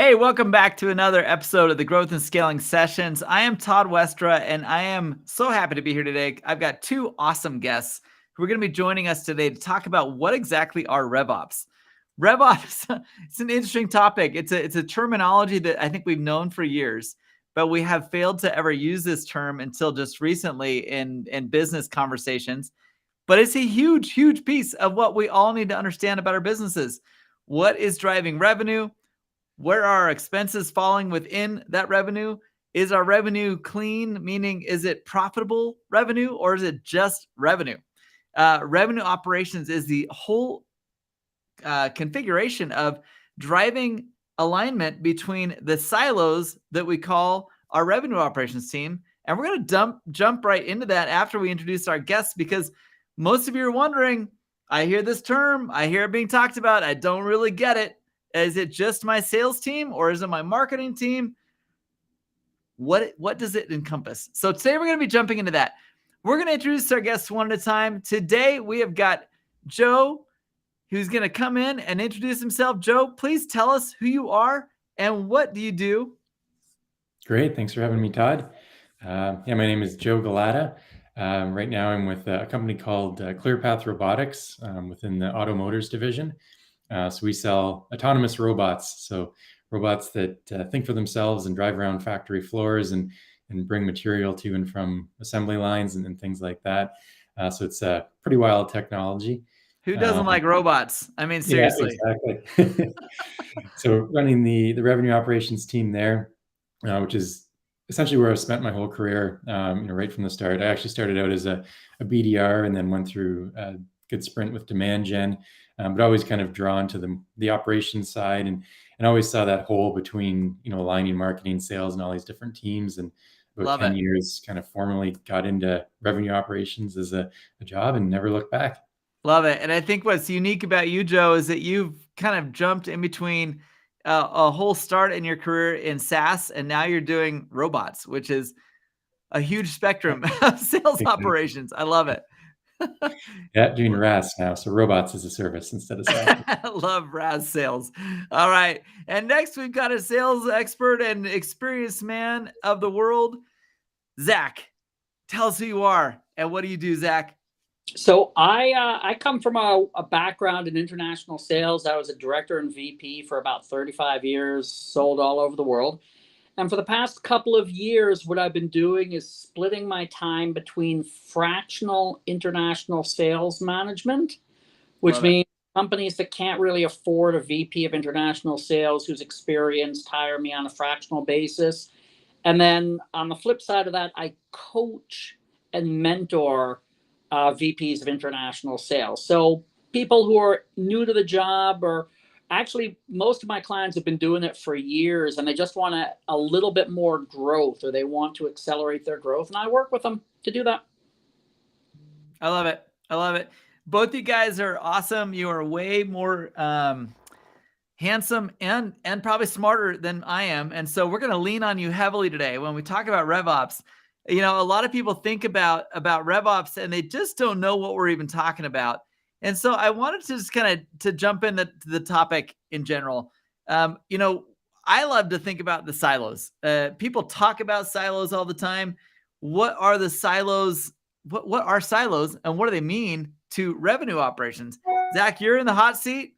Hey, welcome back to another episode of the Growth and Scaling Sessions. I am Todd Westra, and I am so happy to be here today. I've got two awesome guests who are going to be joining us today to talk about what exactly are RevOps. RevOps, it's an interesting topic. It's a terminology that I think we've known for years, but we have failed to ever use this term until just recently in business conversations. But it's a huge, huge piece of what we all need to understand about our businesses. What is driving revenue? Where are our expenses falling within that revenue? Is our revenue clean, meaning is it profitable revenue or is it just revenue? Revenue operations is the whole configuration of driving alignment between the silos that we call our revenue operations team. And we're going to jump right into that after we introduce our guests, because most of you are wondering, I hear this term, I hear it being talked about, I don't really get it. Is it just my sales team or is it my marketing team? What does it encompass? So today we're going to be jumping into that. We're going to introduce our guests one at a time. Today we have got Joe, who's going to come in and introduce himself. Joe, please tell us who you are and what do you do? Great. Thanks for having me, Todd. My name is Joe Gelata. Right now I'm with a company called ClearPath Robotics within the Automotors division. So we sell autonomous robots, so robots that think for themselves and drive around factory floors and bring material to and from assembly lines and things like that. So it's a pretty wild technology. Who doesn't like robots? I mean, seriously. Yeah, exactly. So running the revenue operations team there, which is essentially where I've spent my whole career, right from the start. I actually started out as a BDR and then went through a good sprint with demand gen, but always kind of drawn to the operations side and always saw that hole between, aligning marketing, sales, and all these different teams. And about Love 10 it. years kind of formally got into revenue operations as a job and never looked back. Love it. And I think what's unique about you, Joe, is that you've kind of jumped in between a whole start in your career in SaaS, and now you're doing robots, which is a huge spectrum of sales Exactly. operations. I love it. Yeah, doing RaaS now. So robots as a service instead of SaaS. I love RaaS sales. All right. And next we've got a sales expert and experienced man of the world, Zach. Tell us who you are and what do you do, Zach? So I come from a background in international sales. I was a director and VP for about 35 years, sold all over the world. And for the past couple of years, what I've been doing is splitting my time between fractional international sales management, which means companies that can't really afford a VP of international sales who's experienced hire me on a fractional basis. And then on the flip side of that, I coach and mentor VPs of international sales. So people who are new to the job, or actually most of my clients have been doing it for years and they just want a little bit more growth, or they want to accelerate their growth. And I work with them to do that. I love it. I love it. Both you guys are awesome. You are way more handsome and probably smarter than I am. And so we're going to lean on you heavily today when we talk about RevOps. A lot of people think about RevOps and they just don't know what we're even talking about. And so I wanted to just kind of to jump into the topic in general. I love to think about the silos. People talk about silos all the time. What are the silos? What are silos and what do they mean to revenue operations? Zach, you're in the hot seat.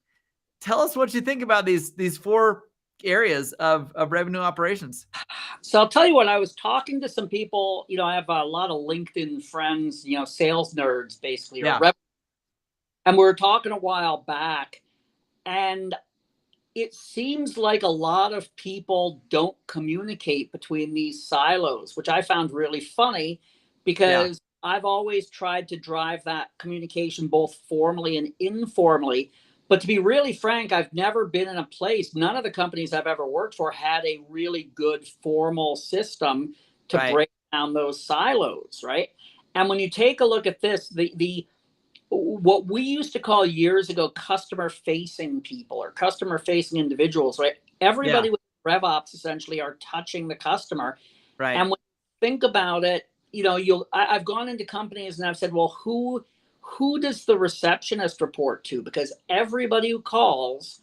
Tell us what you think about these four areas of revenue operations. So I'll tell you what, I was talking to some people, I have a lot of LinkedIn friends, sales nerds, basically. Yeah. And we were talking a while back, and it seems like a lot of people don't communicate between these silos, which I found really funny because I've always tried to drive that communication both formally and informally. But to be really frank, I've never been in a place, none of the companies I've ever worked for had a really good formal system to break down those silos, right? And when you take a look at this, the what we used to call years ago customer-facing people or customer-facing individuals, right? Everybody with RevOps essentially are touching the customer. Right. And when you think about it, I've gone into companies and I've said, well, who does the receptionist report to? Because everybody who calls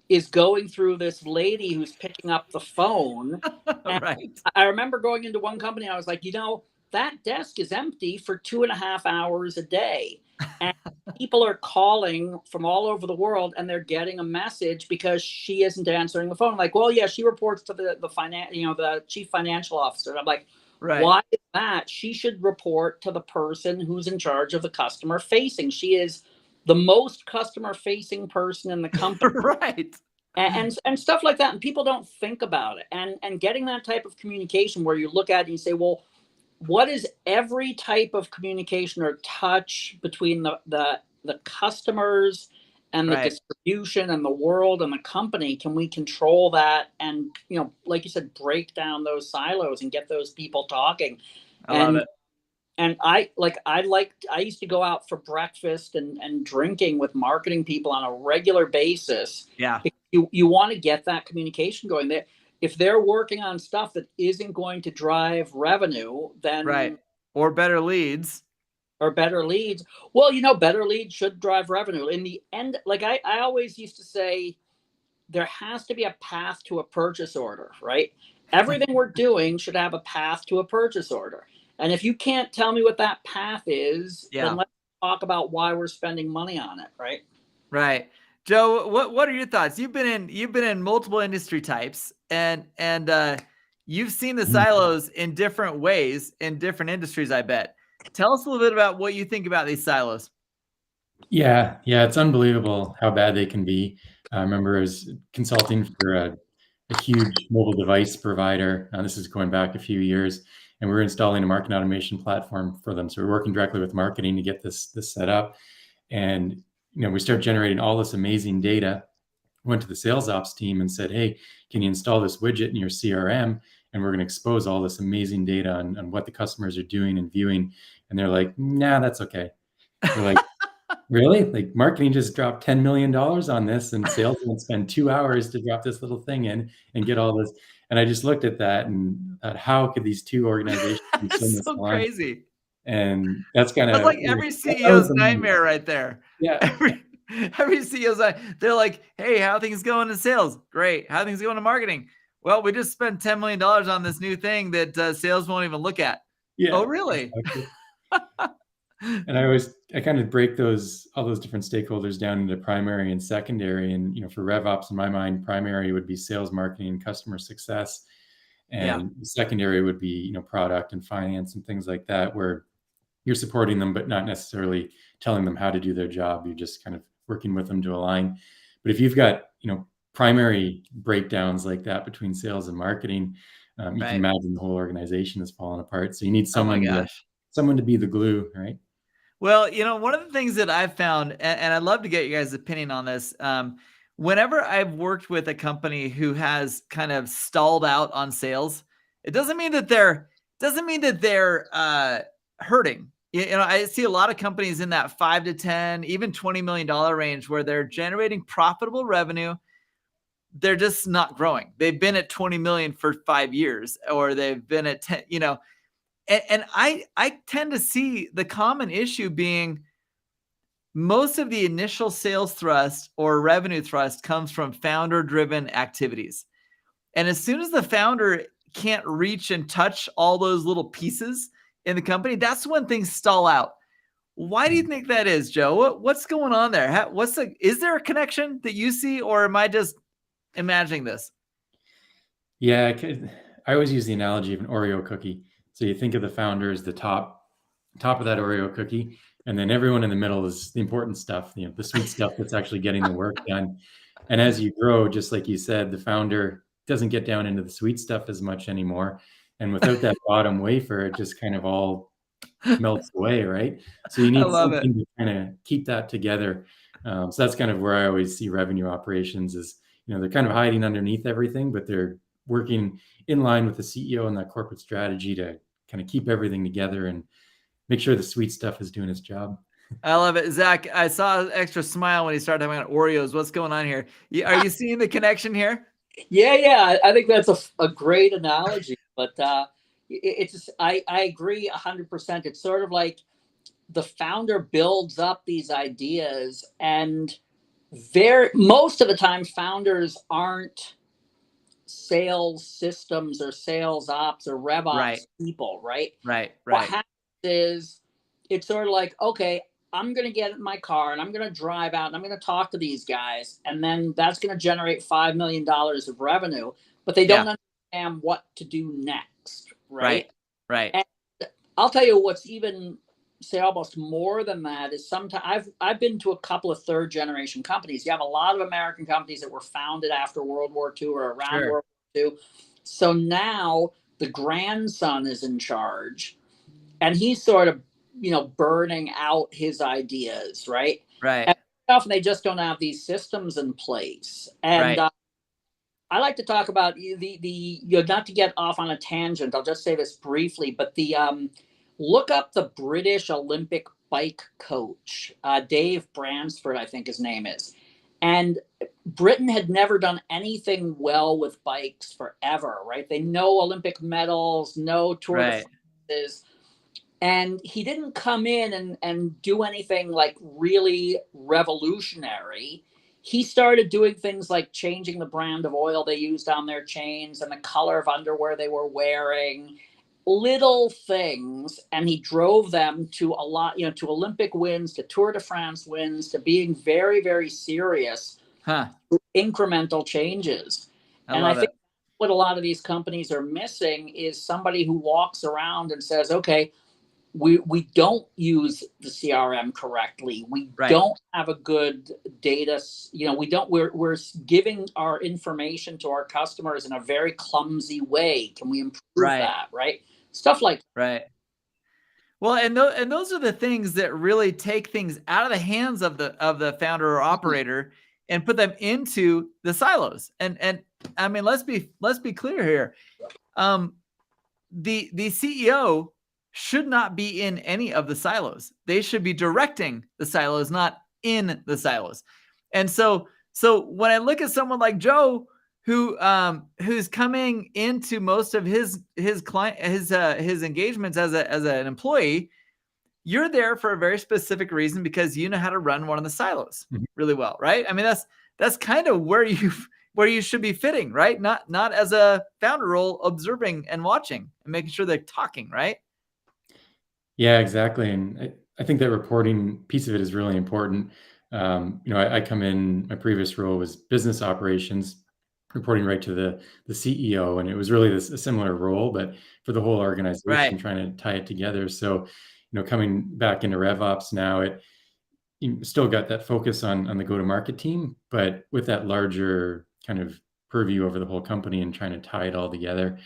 is going through this lady who's picking up the phone. And Right. I remember going into one company, I was like, that desk is empty for 2.5 hours a day. And people are calling from all over the world and they're getting a message because she isn't answering the phone. Like, well, yeah, she reports to the chief financial officer. And I'm like, Right. why is that? She should report to the person who's in charge of the customer facing. She is the most customer facing person in the company. Right. And stuff like that, and people don't think about it, and getting that type of communication where you look at it and you say, well, what is every type of communication or touch between the customers and the Right. distribution and the world and the company? Can we control that and, like you said, break down those silos and get those people talking? I love and it. and I used to go out for breakfast and drinking with marketing people on a regular basis. Yeah. You want to get that communication going there. If they're working on stuff that isn't going to drive revenue, then Right. Or better leads. or better leads. Well, better leads should drive revenue. In the end, like I always used to say, there has to be a path to a purchase order, right? Everything we're doing should have a path to a purchase order. And if you can't tell me what that path is, then Yeah. let's talk about why we're spending money on it, right? Right. Joe, what are your thoughts? You've been in multiple industry types and you've seen the silos in different ways in different industries, I bet. Tell us a little bit about what you think about these silos. Yeah, it's unbelievable how bad they can be. I remember I was consulting for a huge mobile device provider. This is going back a few years, and we were installing a marketing automation platform for them. So we're working directly with marketing to get this set up, and we start generating all this amazing data. Went to the sales ops team and said, "Hey, can you install this widget in your CRM? And we're going to expose all this amazing data on what the customers are doing and viewing." And they're like, "Nah, that's okay." We're like, really? Like marketing just dropped $10 million on this and sales won't spend 2 hours to drop this little thing in and get all this. And I just looked at that and thought, how could these two organizations be so It's so misaligned? crazy. And that's kind That's of like every CEO's nightmare right there. Yeah. Every CEO's they're like, hey, how are things going in sales? Great. How are things going in marketing? Well, we just spent $10 million on this new thing that sales won't even look at. Yeah. Oh, really? Exactly. And I kind of break all those different stakeholders down into primary and secondary. And, for RevOps, in my mind, primary would be sales, marketing, and customer success. And secondary would be, product and finance and things like that, where you're supporting them, but not necessarily telling them how to do their job. You're just kind of working with them to align. But if you've got, primary breakdowns like that between sales and marketing, you can imagine the whole organization is falling apart. So you need someone to be the glue, right? Well, one of the things that I've found, and I'd love to get you guys' opinion on this, whenever I've worked with a company who has kind of stalled out on sales, it doesn't mean that they're hurting. I see a lot of companies in that 5 to 10, even $20 million range where they're generating profitable revenue. They're just not growing. They've been at 20 million for 5 years, or they've been at 10, and I tend to see the common issue being most of the initial sales thrust or revenue thrust comes from founder-driven activities. And as soon as the founder can't reach and touch all those little pieces in the company, that's when things stall out. Why do you think that is, Joe? What's going on there? Is there a connection that you see, or am I just imagining this? Yeah, I always use the analogy of an Oreo cookie. So you think of the founder as the top of that Oreo cookie, and then everyone in the middle is the important stuff, the sweet stuff that's actually getting the work done. And as you grow, just like you said, the founder doesn't get down into the sweet stuff as much anymore. And without that bottom wafer, it just kind of all melts away, right? So you need something to kind of keep that together. So that's kind of where I always see revenue operations is, they're kind of hiding underneath everything, but they're working in line with the CEO and that corporate strategy to kind of keep everything together and make sure the sweet stuff is doing its job. I love it. Zach, I saw an extra smile when he started talking about Oreos. What's going on here? Are you seeing the connection here? Yeah. I think that's a great analogy, but it's just, I agree 100%. It's sort of like the founder builds up these ideas, and most of the time founders aren't sales systems or sales ops or RevOps people, right? What happens is it's sort of like, okay, I'm going to get in my car and I'm going to drive out and I'm going to talk to these guys. And then that's going to generate $5 million of revenue, but they don't understand what to do next. Right. And I'll tell you what's even, say, almost more than that is sometimes I've been to a couple of third generation companies. You have a lot of American companies that were founded after World War II or around World War II. So now the grandson is in charge and he's sort of, burning out his ideas, right? And often they just don't have these systems in place. And I like to talk about not to get off on a tangent. I'll just say this briefly, but look up the British Olympic bike coach, Dave Bransford, I think his name is. And Britain had never done anything well with bikes forever, right? They no Olympic medals, no Tour de France. And he didn't come in and do anything like really revolutionary. He started doing things like changing the brand of oil they used on their chains and the color of underwear they were wearing, little things. And he drove them to a lot, to Olympic wins, to Tour de France wins, to being very, very serious, incremental changes. I think what a lot of these companies are missing is somebody who walks around and says, okay, we don't use the CRM correctly. We don't have a good data. We're giving our information to our customers in a very clumsy way. Can we improve that? Right. Stuff like that. Well, and those are the things that really take things out of the hands of the founder or operator and put them into the silos. And I mean, let's be clear here. The CEO should not be in any of the silos. They should be directing the silos, not in the silos. And so when I look at someone like Joe, who's coming into most of his client, his engagements as an employee, you're there for a very specific reason because you know how to run one of the silos really well, right? I mean, that's kind of where you should be fitting, right? Not as a founder role, observing and watching and making sure they're talking, right? Yeah, exactly. And I think that reporting piece of it is really important. I come in, my previous role was business operations, reporting right to the CEO. And it was really a similar role, but for the whole organization, trying to tie it together. So, coming back into RevOps now, you still got that focus on the go-to-market team, but with that larger kind of purview over the whole company and trying to tie it all together.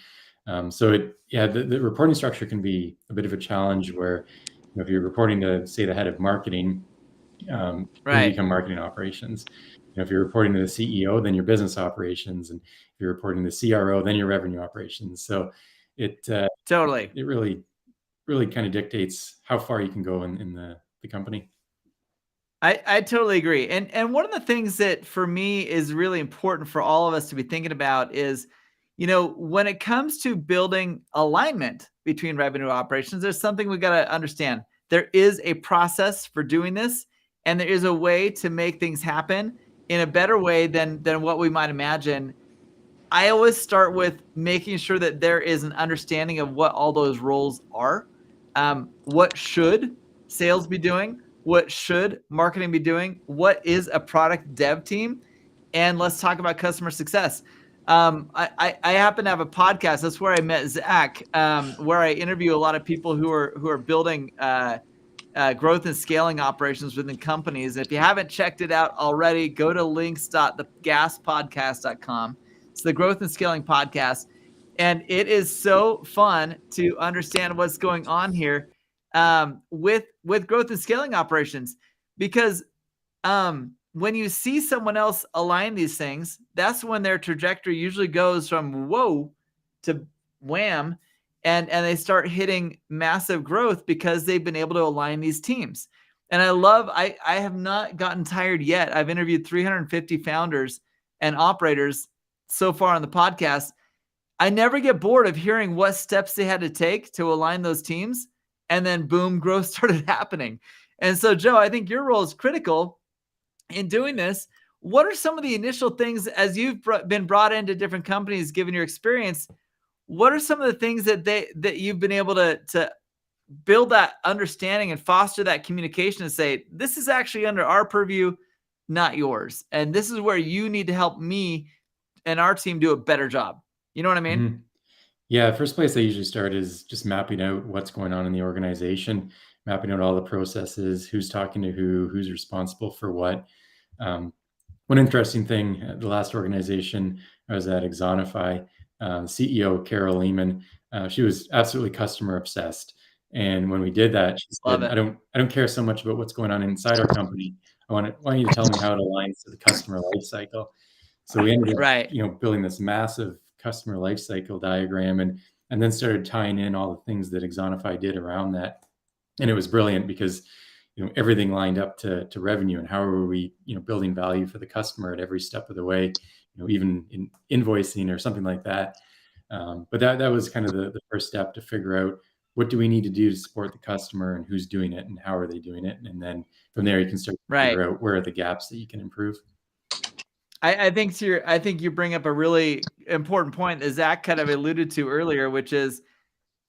The reporting structure can be a bit of a challenge where, if you're reporting to, say, the head of marketing, you become marketing operations. If you're reporting to the CEO, then your business operations, and if you're reporting to the CRO, then your revenue operations. So it really kind of dictates how far you can go in the company. I totally agree. And one of the things that for me is really important for all of us to be thinking about is, when it comes to building alignment between revenue operations, there's something we got to understand. There is a process for doing this, and there is a way to make things happen in a better way than what we might imagine. I always start with making sure that there is an understanding of what all those roles are. What should sales be doing? What should marketing be doing? What is a product dev team? And let's talk about customer success. I happen to have a podcast. That's where I met Zach, where I interview a lot of people who are building growth and scaling operations within companies. If you haven't checked it out already, go to links.thegaspodcast.com. It's the Growth and Scaling Podcast. And it is so fun to understand what's going on here with growth and scaling operations, because when you see someone else align these things, that's when their trajectory usually goes from whoa to wham, and they start hitting massive growth because they've been able to align these teams. And I have not gotten tired yet. I've interviewed 350 founders and operators so far on the podcast. I never get bored of hearing what steps they had to take to align those teams, and then boom, growth started happening. And so, Joe, I think your role is critical in doing this, what are some of the initial things as you've been brought into different companies, given your experience? What are some of the things that you've been able to build that understanding and foster that communication and say, this is actually under our purview, not yours. And this is where you need to help me and our team do a better job. You know what I mean? Mm-hmm. Yeah, first place I usually start is just mapping out what's going on in the organization, mapping out all the processes, who's talking to who's responsible for what. One interesting thing, the last organization I was at, Exonify, CEO Carol Lehman, she was absolutely customer obsessed. And when we did that, she Love said, it. I don't care so much about what's going on inside our company. I want you to tell me how it aligns to the customer life cycle. So we ended up, Right. building this massive customer life cycle diagram and then started tying in all the things that Exonify did around that. And it was brilliant because everything lined up to revenue and how are we building value for the customer at every step of the way, even in invoicing or something like that. But that was kind of the first step to figure out what do we need to do to support the customer and who's doing it and how are they doing it. And then from there you can start to figure out where are the gaps that you can improve. I think you bring up a really important point that Zach kind of alluded to earlier, which is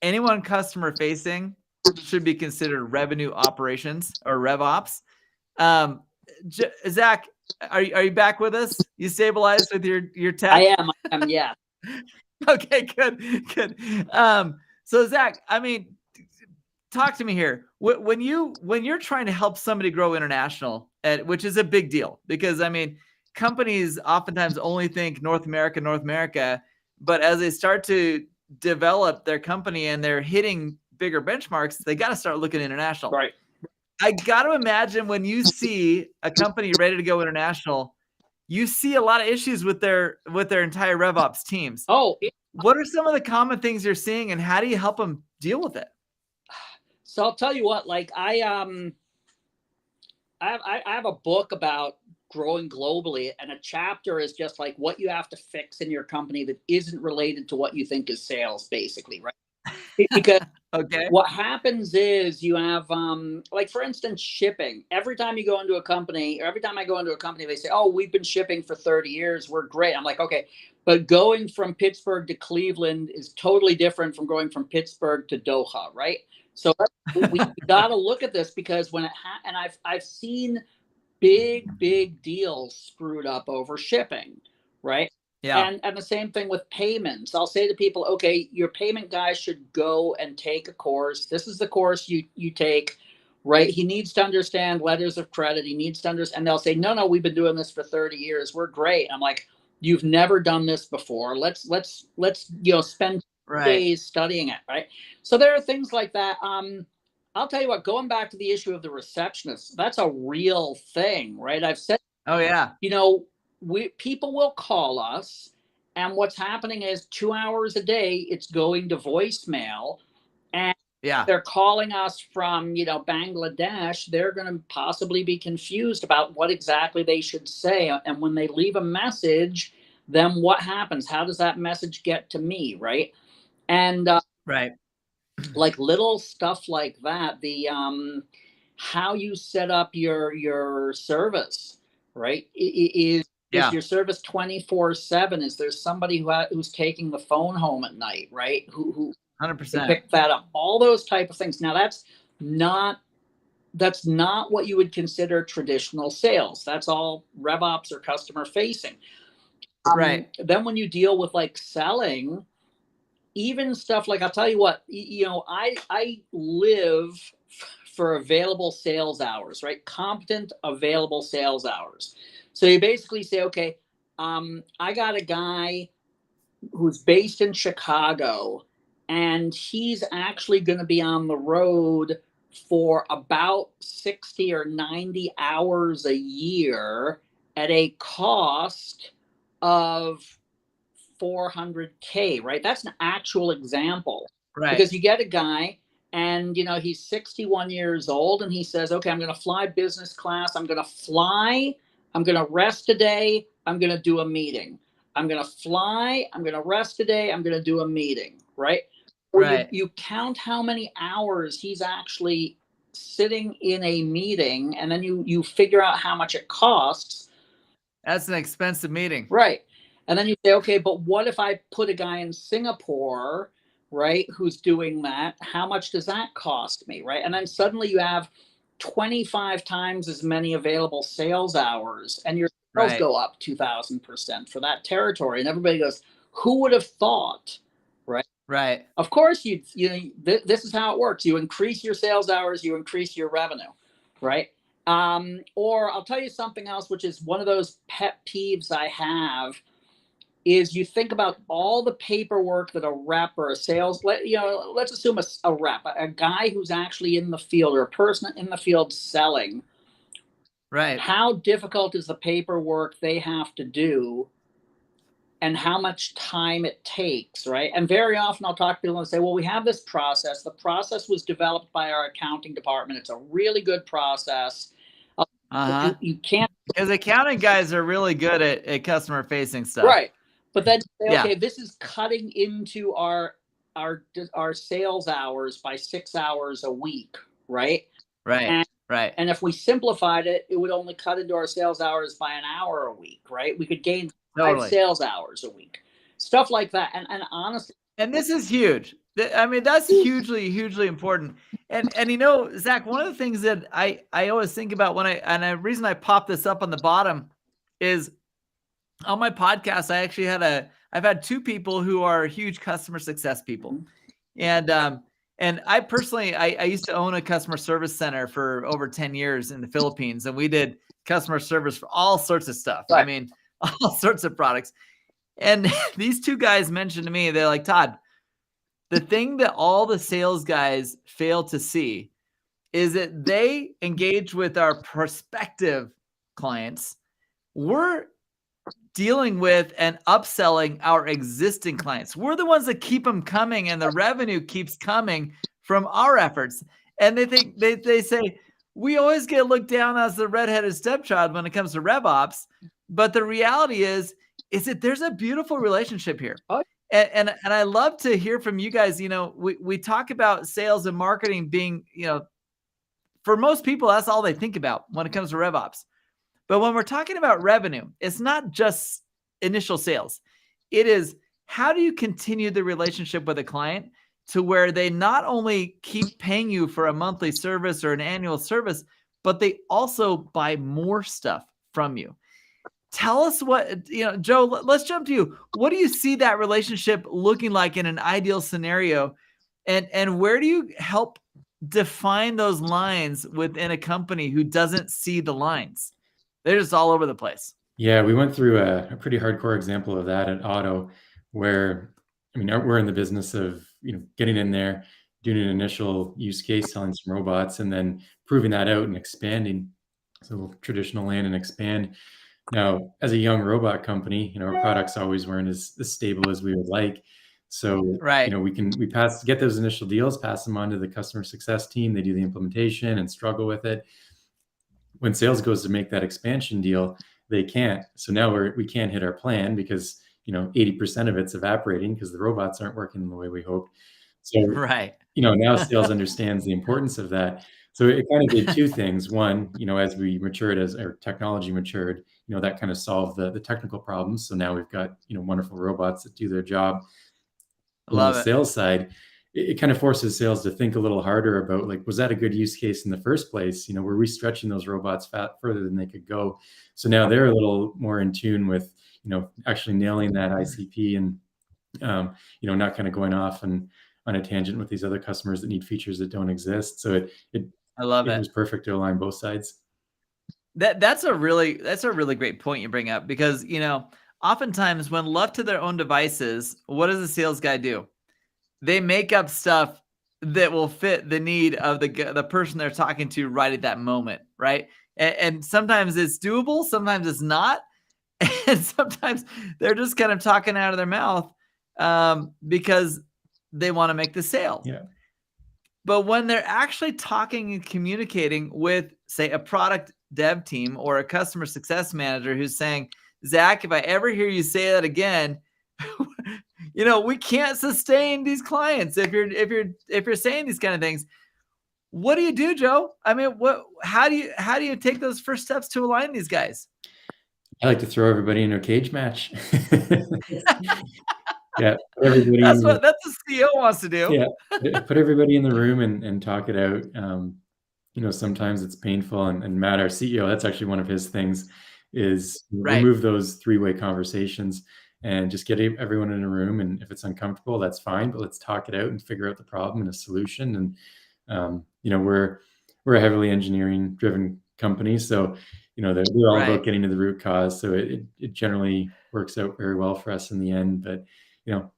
anyone customer facing should be considered revenue operations or RevOps. Zach, are you back with us? You stabilized with your tech? I am. Yeah. Okay, good. So Zach, I mean, talk to me here. When you're trying to help somebody grow international, which is a big deal because I mean, companies oftentimes only think North America, but as they start to develop their company and they're hitting bigger benchmarks, they got to start looking international. Right. I got to imagine when you see a company ready to go international, you see a lot of issues with their entire RevOps teams. Oh, what are some of the common things you're seeing, and how do you help them deal with it? So I'll tell you what. Like I have a book about growing globally, and a chapter is just like what you have to fix in your company that isn't related to what you think is sales, basically, right? Because okay, what happens is you have like for instance shipping. Every time you go into a company, or every time I go into a company, they say, oh, we've been shipping for 30 years, we're great. I'm like, okay, but going from Pittsburgh to Cleveland is totally different from going from Pittsburgh to Doha, right? So we got to look at this because when and I've seen big deals screwed up over shipping, right? yeah, And the same thing with payments. I'll say to people, okay, your payment guy should go and take a course. This is the course you take, right? He needs to understand letters of credit. He needs to understand. And they'll say, no, we've been doing this for 30 years. We're great. I'm like, you've never done this before. Let's spend days studying it, right? So there are things like that. I'll tell you what, going back to the issue of the receptionist, that's a real thing, right? I've said, oh yeah, people will call us, and what's happening is 2 hours a day, it's going to voicemail, and yeah, they're calling us from, Bangladesh. They're going to possibly be confused about what exactly they should say. And when they leave a message, then what happens? How does that message get to me, right? And right. like little stuff like that, the how you set up your service, right? Is your service 24/7? Is there somebody who's taking the phone home at night, right? Who 100% pick that up? All those type of things. Now that's not what you would consider traditional sales. That's all RevOps or customer facing. right. Then when you deal with like selling, even stuff like, I'll tell you what, I live for available sales hours, right? Competent available sales hours. So you basically say, okay, I got a guy who's based in Chicago, and he's actually going to be on the road for about 60 or 90 hours a year at a cost of $400K, right? That's an actual example. Right. Because you get a guy and he's 61 years old and he says, okay, I'm going to fly business class. I'm going to fly. I'm going to rest a day. I'm going to do a meeting. I'm going to fly. I'm going to rest a day. I'm going to do a meeting, right? Or right. you count how many hours he's actually sitting in a meeting and then you figure out how much it costs. That's an expensive meeting. Right. And then you say, okay, but what if I put a guy in Singapore, right, who's doing that? How much does that cost me, right? And then suddenly you have 25 times as many available sales hours, and your sales go up 2,000% for that territory. And everybody goes, who would have thought, right? Right. Of course, this is how it works. You increase your sales hours, you increase your revenue, right? Or I'll tell you something else, which is one of those pet peeves I have, is you think about all the paperwork that a rep or a sales, let's assume a rep, a guy who's actually in the field or a person in the field selling. Right. How difficult is the paperwork they have to do and how much time it takes, right? And very often I'll talk to people and say, well, we have this process. The process was developed by our accounting department. It's a really good process. You can't. Because accounting guys are really good at customer facing stuff. Right. But then say, okay, this is cutting into our sales hours by 6 hours a week, right? Right. Right. And if we simplified it, it would only cut into our sales hours by an hour a week, right? We could gain 5 sales hours a week, stuff like that. And honestly, and this is huge. I mean, that's hugely, hugely important. And Zach, one of the things that I always think about the reason I pop this up on the bottom is on my podcast, I've had 2 people who are huge customer success people. And I personally, I used to own a customer service center for over 10 years in the Philippines, and we did customer service for all sorts of stuff. Right. I mean, all sorts of products. And these 2 guys mentioned to me, they're like, Todd, the thing that all the sales guys fail to see is that they engage with our prospective clients. We're dealing with and upselling our existing clients. We're the ones that keep them coming, and the revenue keeps coming from our efforts. And they say, we always get looked down as the redheaded stepchild when it comes to RevOps. But the reality is that there's a beautiful relationship here. And I love to hear from you guys. We talk about sales and marketing being, for most people, that's all they think about when it comes to RevOps. But when we're talking about revenue, it's not just initial sales. It is, how do you continue the relationship with a client to where they not only keep paying you for a monthly service or an annual service, but they also buy more stuff from you? Tell us what, Joe, let's jump to you. What do you see that relationship looking like in an ideal scenario? And where do you help define those lines within a company who doesn't see the lines? They're just all over the place. Yeah, we went through a pretty hardcore example of that at Auto, where, we're in the business of, getting in there, doing an initial use case, selling some robots, and then proving that out and expanding. So traditional land and expand. Now, as a young robot company, our products always weren't as stable as we would like. So, we get those initial deals, pass them on to the customer success team. They do the implementation and struggle with it. When sales goes to make that expansion deal, they can't. So now we can't hit our plan because 80% of it's evaporating because the robots aren't working the way we hoped. So now sales understands the importance of that. So it kind of did 2 things. One, as we matured, as our technology matured, that kind of solved the technical problems. So now we've got wonderful robots that do their job. On the sales side, it kind of forces sales to think a little harder about, like, was that a good use case in the first place? Were we stretching those robots further than they could go? So now they're a little more in tune with, actually nailing that ICP and, not kind of going off and on a tangent with these other customers that need features that don't exist. So it was perfect to align both sides. That's a really great point you bring up, because, oftentimes when left to their own devices, what does a sales guy do? They make up stuff that will fit the need of the person they're talking to right at that moment, right? And sometimes it's doable, sometimes it's not, and sometimes they're just kind of talking out of their mouth because they want to make the sale. Yeah. But when they're actually talking and communicating with, say, a product dev team or a customer success manager who's saying, Zach, if I ever hear you say that again, we can't sustain these clients if you're saying these kind of things. what do you do, Joe? I mean, how do you take those first steps to align these guys? I like to throw everybody into a cage match. Yeah, put everybody That's what the CEO wants to do. yeah, put everybody in the room and talk it out. Sometimes it's painful, and Matt, our CEO, that's actually one of his things, is Right. remove those three-way conversations and just get everyone in a room. And if it's uncomfortable, that's fine, but let's talk it out and figure out the problem and a solution. And we're a heavily engineering-driven company, so they're all Right. about getting to the root cause. So it generally works out very well for us in the end. But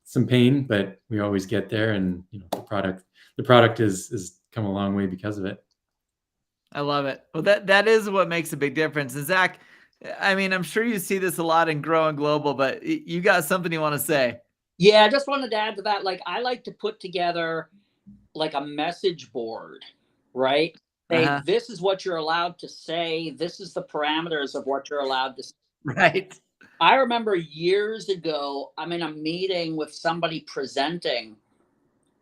some pain, but we always get there, and the product is come a long way because of it. I love it. Well, that is what makes a big difference. And Zach, I mean, I'm sure you see this a lot in Growing Global, but you got something you want to say? Yeah, I just wanted to add to that. Like, I like to put together like a message board, right? Say, this is what you're allowed to say. This is the parameters of what you're allowed to say. Right. I remember years ago, I'm in a meeting with somebody presenting,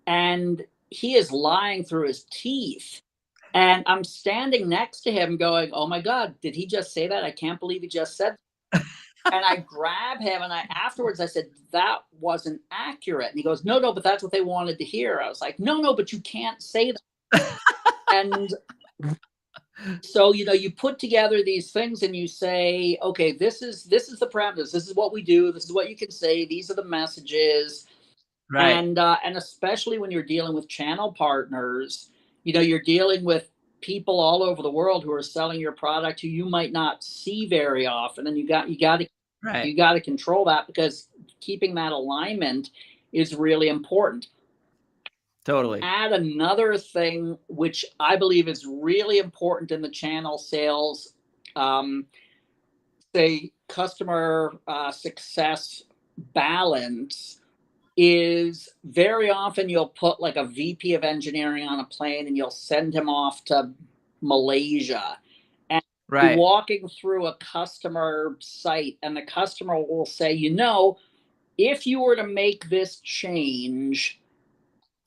and he is lying through his teeth. And I'm standing next to him going, oh my God, did he just say that? I can't believe he just said that. And I grab him, and afterwards I said, that wasn't accurate. And he goes, no, but that's what they wanted to hear. I was like, no, but you can't say that. And so, you put together these things and you say, okay, this is the parameters. This is what we do. This is what you can say. These are the messages. Right. And especially when you're dealing with channel partners, you're dealing with people all over the world who are selling your product who you might not see very often. And you got to control that, because keeping that alignment is really important. Totally. Add another thing, which I believe is really important in the channel sales, say customer success balance, is very often you'll put like a VP of engineering on a plane and you'll send him off to Malaysia. And right. Walking through a customer site, and the customer will say, if you were to make this change,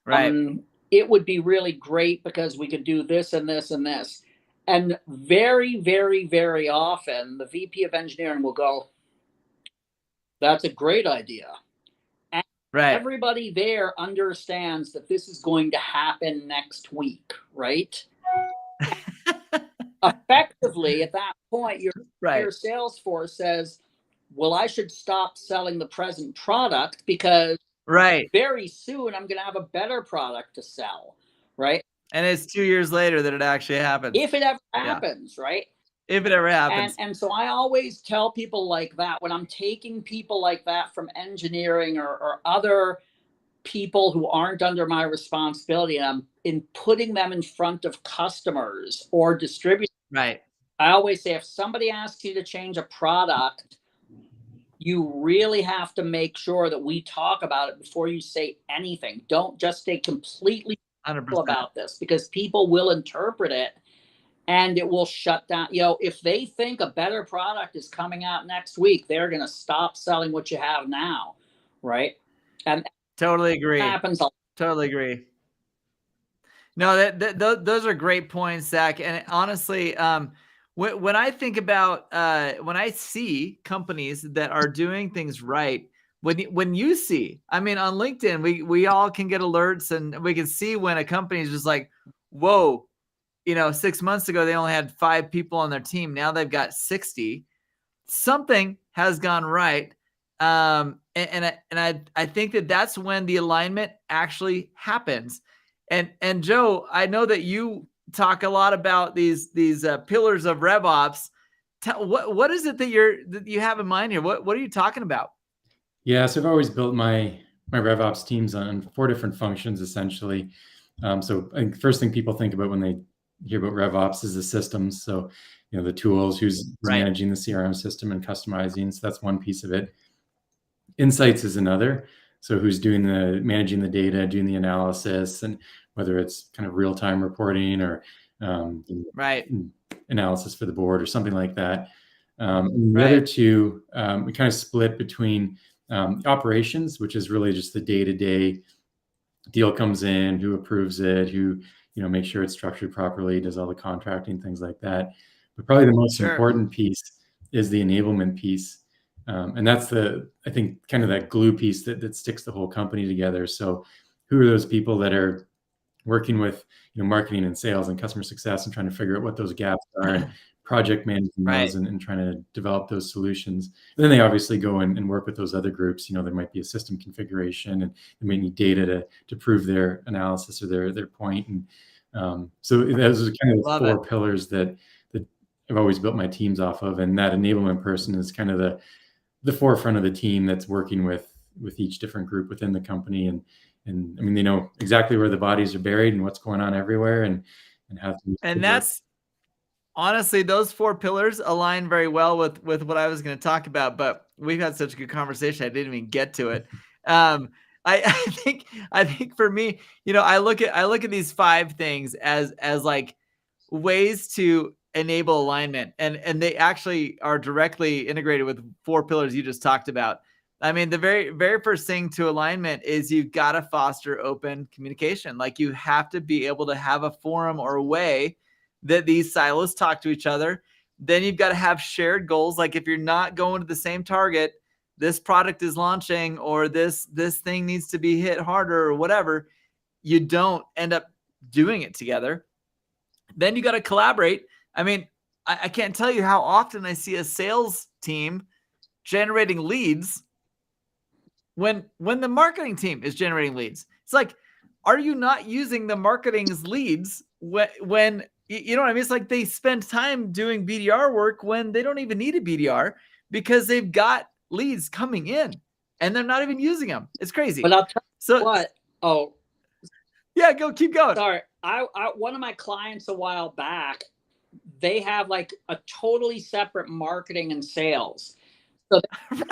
right. It would be really great because we could do this and this and this. And very, very, very often the VP of engineering will go, that's a great idea. And everybody there understands that this is going to happen next week, right? Effectively, at that point, your sales force says, well, I should stop selling the present product because very soon I'm going to have a better product to sell, right? And it's 2 years later that it actually happens. If it ever happens, right? If it ever happens. And so I always tell people like that, when I'm taking people like that from engineering or other people who aren't under my responsibility, and I'm putting them in front of customers or distributors. Right. I always say, if somebody asks you to change a product, you really have to make sure that we talk about it before you say anything. Don't just stay completely 100% about this, because people will interpret it and it will shut down. If they think a better product is coming out next week, they're going to stop selling what you have now, right? And totally agree. Happens a lot. Totally agree. No, those are great points, Zach. And honestly, when I think about when I see companies that are doing things right, when you see, I mean, on LinkedIn, we all can get alerts, and we can see when a company is just like, whoa, 6 months ago they only had 5 people on their team. Now they've got 60. Something has gone right. And I think that's when the alignment actually happens. And Joe, I know that you talk a lot about these pillars of RevOps. What is it that you have in mind here? What are you talking about? Yeah, so I've always built my RevOps teams on 4 different functions, essentially. So I think the first thing people think about when they hear about RevOps is the systems. So, the tools, who's managing the CRM system and customizing. So that's one piece of it. Insights is another. So who's managing the data, doing the analysis, and whether it's kind of real-time reporting or analysis for the board or something like that. And the other two, we kind of split between operations, which is really just the day-to-day deal comes in, who approves it, who make sure it's structured properly, does all the contracting, things like that. But probably the most important piece is the enablement piece. And that's I think, kind of that glue piece that sticks the whole company together. So who are those people that are working with, marketing and sales and customer success and trying to figure out what those gaps are and project managing those and trying to develop those solutions. And then they obviously go and work with those other groups. There might be a system configuration and they may need data to prove their analysis or their point. And so those are kind of the four pillars that I've always built my teams off of. And that enablement person is kind of the forefront of the team that's working with each different group within the company. And I mean, they know exactly where the bodies are buried and what's going on everywhere and how to. And that's honestly, those four pillars align very well with what I was going to talk about, but we've had such a good conversation. I didn't even get to it. I think for me, I look at these 5 things as like ways to enable alignment, and they actually are directly integrated with 4 pillars you just talked about. I mean, the very, very first thing to alignment is you've got to foster open communication. Like, you have to be able to have a forum or a way that these silos talk to each other. Then you've got to have shared goals. Like, if you're not going to the same target, this product is launching, or this thing needs to be hit harder or whatever, you don't end up doing it together. Then you got to collaborate. I mean, I can't tell you how often I see a sales team generating leads when the marketing team is generating leads. It's like, are you not using the marketing's leads when you know what I mean? It's like they spend time doing BDR work when they don't even need a BDR because they've got leads coming in and they're not even using them. It's crazy. But I'll tell you what. Oh, yeah, keep going. Sorry. I one of my clients a while back, they have like a totally separate marketing and sales. So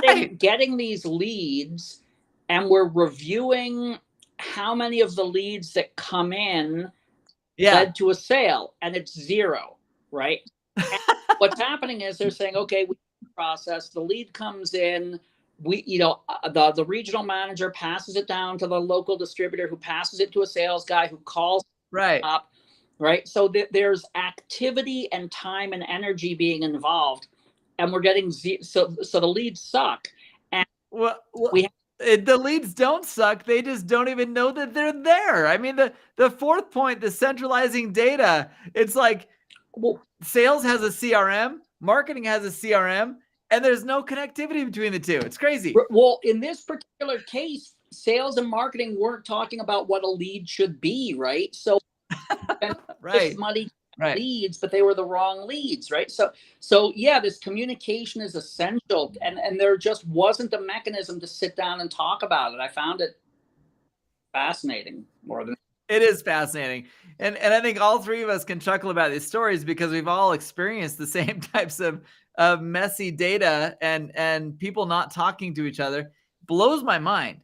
they're getting these leads, and we're reviewing how many of the leads that come in led to a sale, and it's 0, right? What's happening is they're saying, okay, we process, the lead comes in, the regional manager passes it down to the local distributor, who passes it to a sales guy, who calls up, right? So there's activity and time and energy being involved, and we're getting so the leads suck. And the leads don't suck. They just don't even know that they're there. I mean, the fourth point, the centralizing data, it's like, sales has a CRM, marketing has a CRM, and there's no connectivity between the two. It's crazy. Well, in this particular case, sales and marketing weren't talking about what a lead should be, right? So money leads, but they were the wrong leads, right? So yeah, this communication is essential, and there just wasn't a mechanism to sit down and talk about it. I found it fascinating more than. It is fascinating. And I think all 3 of us can chuckle about these stories because we've all experienced the same types of messy data and people not talking to each other. Blows my mind.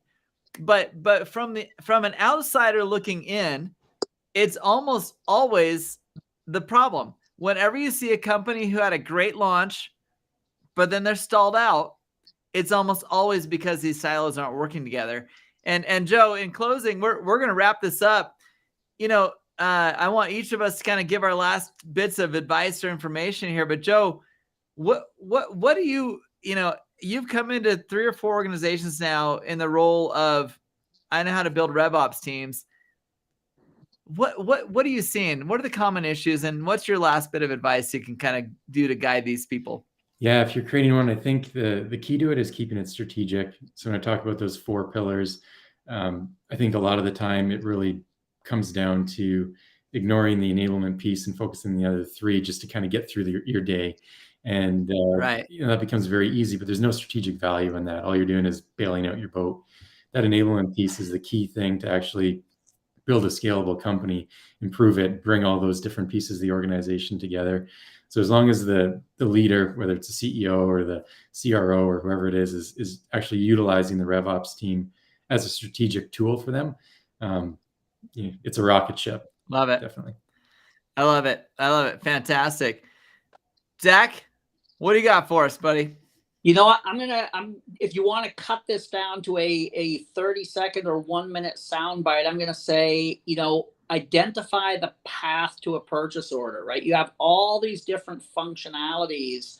But from an outsider looking in, it's almost always the problem. Whenever you see a company who had a great launch, but then they're stalled out, it's almost always because these silos aren't working together. And Joe, in closing, we're going to wrap this up. I want each of us to kind of give our last bits of advice or information here. But Joe, what do you've come into 3 or 4 organizations now in the role of, I know how to build RevOps teams. What are you seeing? What are the common issues, and what's your last bit of advice you can kind of do to guide these people? Yeah, if you're creating one, I think the key to it is keeping it strategic. So when I talk about those 4 pillars, I think a lot of the time it really comes down to ignoring the enablement piece and focusing on the other 3 just to kind of get through your day. And that becomes very easy, but there's no strategic value in that. All you're doing is bailing out your boat. That enablement piece is the key thing to actually build a scalable company, improve it, bring all those different pieces of the organization together. So as long as the leader, whether it's the CEO or the CRO or whoever it is actually utilizing the RevOps team as a strategic tool for them, it's a rocket ship. Love it. Definitely. I love it. Fantastic. Zach, what do you got for us, buddy? You know what? If you want to cut this down to a 30-second or 1-minute soundbite, I'm going to say, identify the path to a purchase order, right? You have all these different functionalities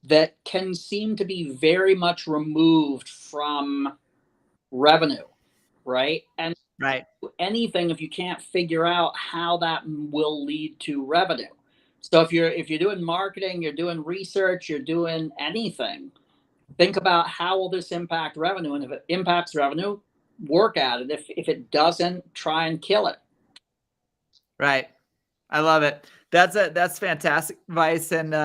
that can seem to be very much removed from revenue, right? And Right. anything if you can't figure out how that will lead to revenue. So if you're doing marketing, you're doing research, you're doing anything, think about how will this impact revenue, and if it impacts revenue, work at it. If it doesn't, try and kill it. Right. I love it. That's fantastic advice. And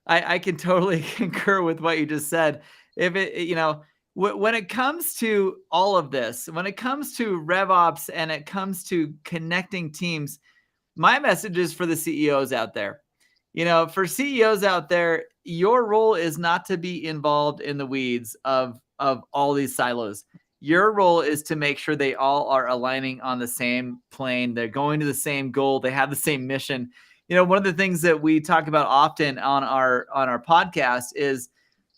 I can totally concur with what you just said. If when it comes to all of this, when it comes to RevOps and it comes to connecting teams, my message is for the CEOs out there. For CEOs out there, your role is not to be involved in the weeds of all these silos. Your role is to make sure they all are aligning on the same plane. They're going to the same goal. They have the same mission. One of the things that we talk about often on our podcast is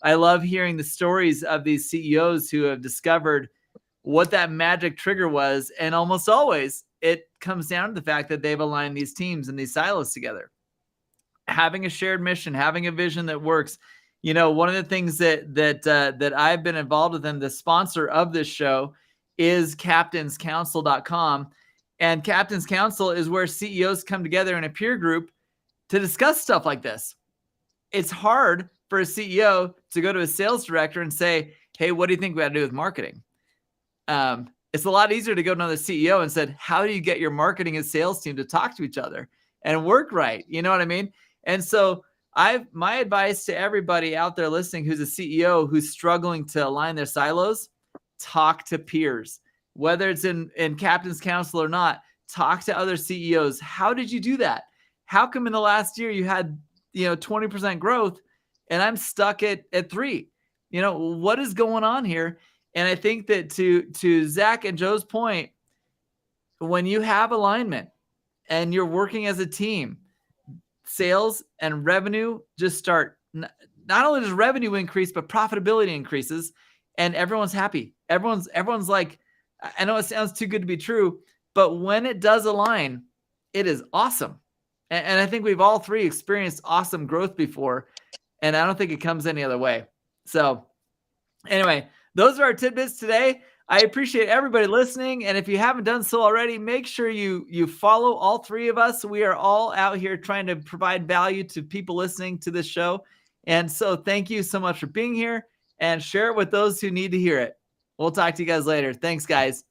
I love hearing the stories of these CEOs who have discovered what that magic trigger was. And almost always it comes down to the fact that they've aligned these teams and these silos together. Having a shared mission, having a vision that works. One of the things that I've been involved with, and the sponsor of this show is captainscouncil.com. And Captain's Council is where CEOs come together in a peer group to discuss stuff like this. It's hard for a CEO to go to a sales director and say, hey, what do you think we got to do with marketing? It's a lot easier to go to another CEO and said, how do you get your marketing and sales team to talk to each other and work right? You know what I mean? And so my advice to everybody out there listening who's a CEO who's struggling to align their silos, talk to peers. Whether it's in Captain's Council or not, talk to other CEOs. How did you do that? How come in the last year you had 20% growth and I'm stuck at 3? What is going on here? And I think that to Zach and Joe's point, when you have alignment and you're working as a team, sales and revenue just start. Not only does revenue increase, but profitability increases, and everyone's happy. Everyone's like, I know it sounds too good to be true, but when it does align, it is awesome. And I think we've all three experienced awesome growth before, and I don't think it comes any other way. So anyway, those are our tidbits today. I appreciate everybody listening. And if you haven't done so already, make sure you follow all three of us. We are all out here trying to provide value to people listening to this show. And so thank you so much for being here, and share it with those who need to hear it. We'll talk to you guys later. Thanks, guys.